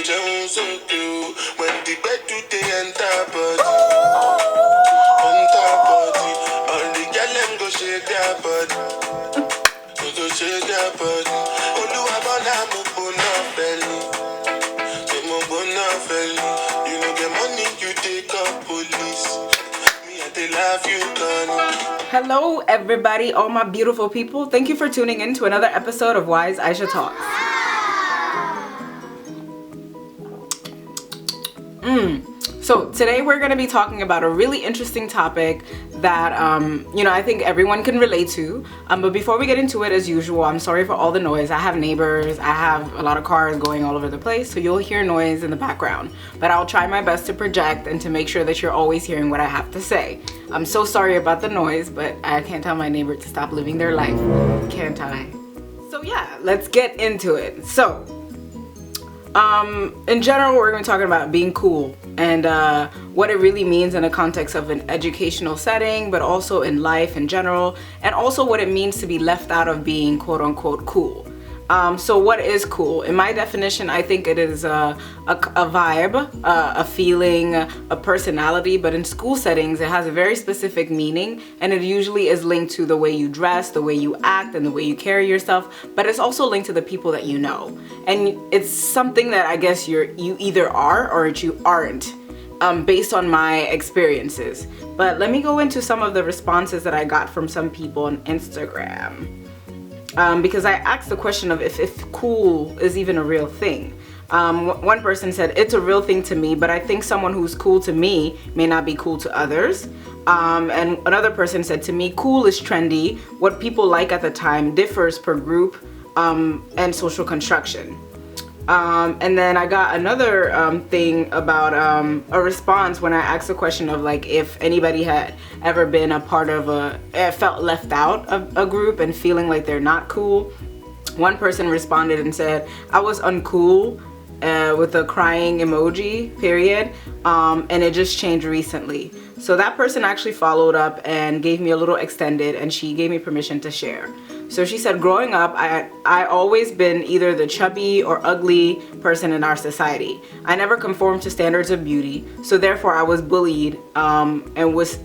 jẹun sókè o. When the bed do they enter body, all the girl them go shake their body, go shake their body. Olúwa bọ́lá mo gbóná fẹ́lí, ṣé mo gbóná fẹ́lí? You no get money, you take up police. Me I dey love you, Connie. Hello everybody, all my beautiful people. Thank you for tuning in to another episode of WiseAïchaTalk. So today we're going to be talking about a really interesting topic that I think everyone can relate to. But before we get into it, as usual, I'm sorry for all the noise. I have neighbors, I have a lot of cars going all over the place, so you'll hear noise in the background. But I'll try my best to project and to make sure that you're always hearing what I have to say. I'm so sorry about the noise, but I can't tell my neighbor to stop living their life, can't I? So yeah, let's get into it. So in general, we're going to be talking about being cool and what it really means in the context of an educational setting, but also in life in general, and also what it means to be left out of being quote unquote cool. So what is cool? In my definition, I think it is a vibe, a feeling, a personality, but in school settings, it has a very specific meaning, and it usually is linked to the way you dress, the way you act, and the way you carry yourself, but it's also linked to the people that you know. And it's something that I guess you either are or you aren't, based on my experiences. But let me go into some of the responses that I got from some people on Instagram. Because I asked the question of if cool is even a real thing. One person said, it's a real thing to me, but I think someone who's cool to me may not be cool to others. And another person said, to me, cool is trendy. What people like at the time differs per group and social construction. And then I got another thing about a response when I asked the question of like if anybody had ever been a part of felt left out of a group and feeling like they're not cool. One person responded and said, I was uncool with a crying emoji, period, and it just changed recently. So that person actually followed up and gave me a little extended, and she gave me permission to share. So she said, growing up, I always been either the chubby or ugly person in our society. I never conformed to standards of beauty, so therefore I was bullied and was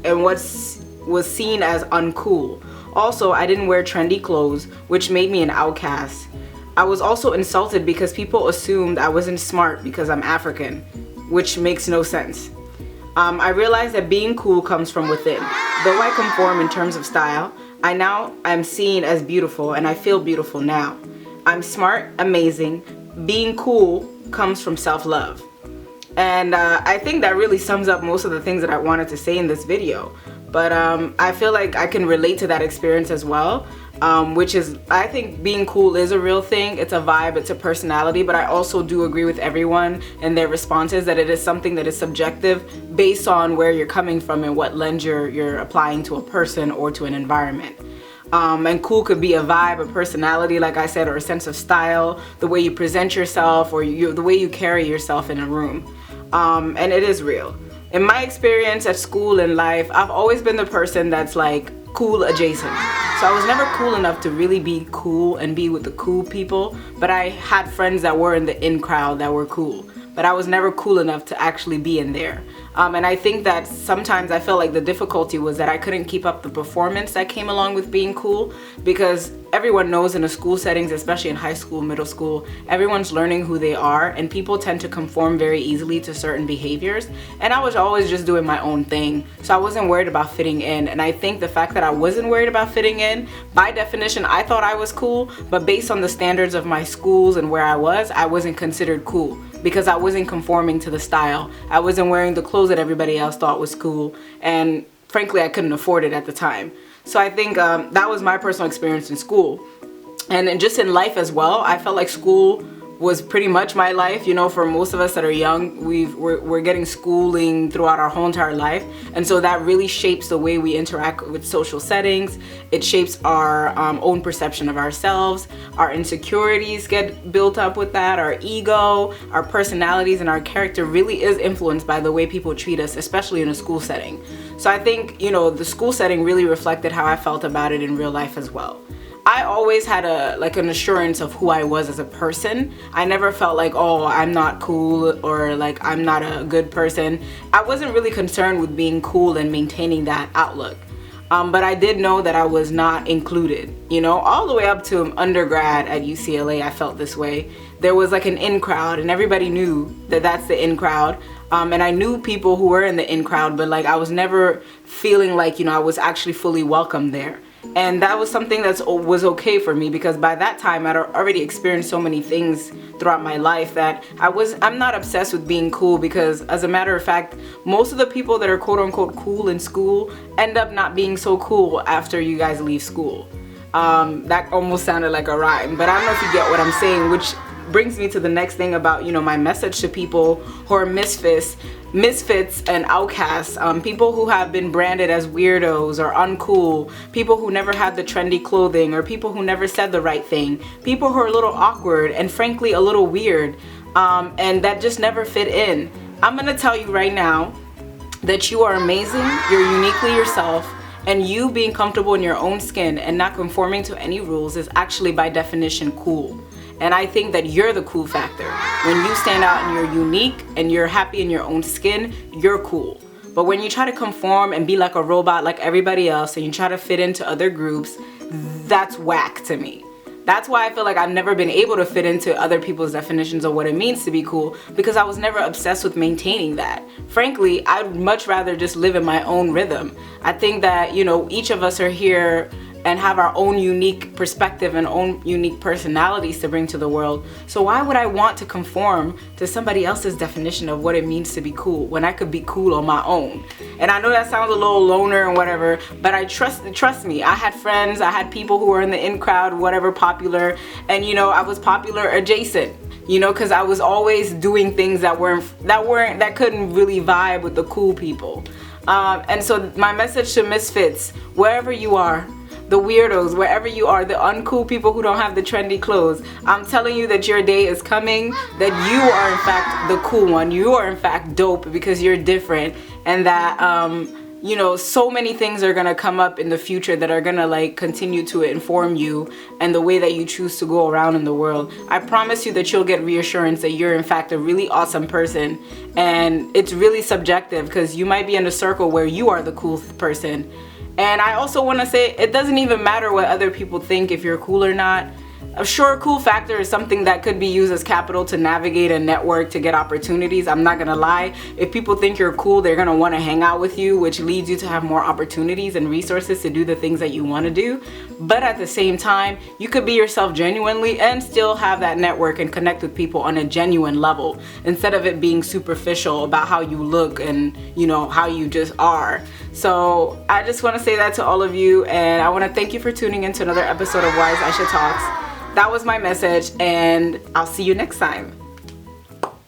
seen as uncool. Also, I didn't wear trendy clothes, which made me an outcast. I was also insulted because people assumed I wasn't smart because I'm African, which makes no sense. I realized that being cool comes from within. Though I conform in terms of style, I'm seen as beautiful, and I feel beautiful now. I'm smart, amazing. Being cool comes from self-love. And I think that really sums up most of the things that I wanted to say in this video. But I feel like I can relate to that experience as well, which is, I think being cool is a real thing. It's a vibe, it's a personality, but I also do agree with everyone and their responses that it is something that is subjective based on where you're coming from and what lens you're applying to a person or to an environment. And cool could be a vibe, a personality, like I said, or a sense of style, the way you present yourself or the way you carry yourself in a room. And it is real. In my experience at school and life, I've always been the person that's like cool adjacent. So I was never cool enough to really be cool and be with the cool people, but I had friends that were in the in crowd that were cool. But I was never cool enough to actually be in there. And I think that sometimes I felt like the difficulty was that I couldn't keep up the performance that came along with being cool, because everyone knows in the school settings, especially in high school, middle school, everyone's learning who they are, and people tend to conform very easily to certain behaviors. And I was always just doing my own thing, so I wasn't worried about fitting in. And I think the fact that I wasn't worried about fitting in, by definition, I thought I was cool, but based on the standards of my schools and where I wasn't considered cool, because I wasn't conforming to the style. I wasn't wearing the clothes that everybody else thought was cool, and frankly I couldn't afford it at the time. So I think that was my personal experience in school. And just in life as well, I felt like school was pretty much my life. You know, for most of us that are young, we're getting schooling throughout our whole entire life, and so that really shapes the way we interact with social settings. It shapes our own perception of ourselves. Our insecurities get built up with that. Our ego, our personalities, and our character really is influenced by the way people treat us, especially in a school setting. So I think, you know, the school setting really reflected how I felt about it in real life as well. I always had an assurance of who I was as a person. I never felt like, oh, I'm not cool, or like I'm not a good person. I wasn't really concerned with being cool and maintaining that outlook. But I did know that I was not included, all the way up to undergrad at UCLA. I felt this way. There was like an in crowd, and everybody knew that that's the in crowd. And I knew people who were in the in crowd, but like I was never feeling like, I was actually fully welcome there. And that was something that was okay for me, because by that time I'd already experienced so many things throughout my life that I'm not obsessed with being cool, because as a matter of fact, most of the people that are quote unquote cool in school end up not being so cool after you guys leave school. That almost sounded like a rhyme, but I don't know if you get what I'm saying, which brings me to the next thing about, my message to people who are misfits and outcasts, people who have been branded as weirdos or uncool, people who never had the trendy clothing, or people who never said the right thing, people who are a little awkward and frankly a little weird, and that just never fit in. I'm gonna tell you right now that you are amazing, you're uniquely yourself, and you being comfortable in your own skin and not conforming to any rules is actually by definition cool. And I think that you're the cool factor. When you stand out and you're unique and you're happy in your own skin, you're cool. But when you try to conform and be like a robot like everybody else, and you try to fit into other groups, that's whack to me. That's why I feel like I've never been able to fit into other people's definitions of what it means to be cool, because I was never obsessed with maintaining that. Frankly, I'd much rather just live in my own rhythm. I think that, each of us are here and have our own unique perspective and own unique personalities to bring to the world. So why would I want to conform to somebody else's definition of what it means to be cool when I could be cool on my own? And I know that sounds a little loner and whatever, but I trust me, I had friends, I had people who were in the in crowd, whatever, popular, and I was popular adjacent. Because I was always doing things that couldn't really vibe with the cool people. And so my message to misfits, wherever you are, the weirdos, wherever you are, the uncool people who don't have the trendy clothes, I'm telling you that your day is coming, that you are in fact the cool one. You are in fact dope because you're different, and that so many things are gonna come up in the future that are gonna like continue to inform you and the way that you choose to go around in the world. I promise you that you'll get reassurance that you're in fact a really awesome person, and it's really subjective because you might be in a circle where you are the cool person. And I also want to say, it doesn't even matter what other people think if you're cool or not. Sure, cool factor is something that could be used as capital to navigate a network to get opportunities. I'm not gonna lie. If people think you're cool, they're gonna want to hang out with you, which leads you to have more opportunities and resources to do the things that you want to do. But at the same time, you could be yourself genuinely and still have that network and connect with people on a genuine level, instead of it being superficial about how you look and how you just are. So I just want to say that to all of you, and I want to thank you for tuning in to another episode of WiseAïchaTalks. That was my message, and I'll see you next time.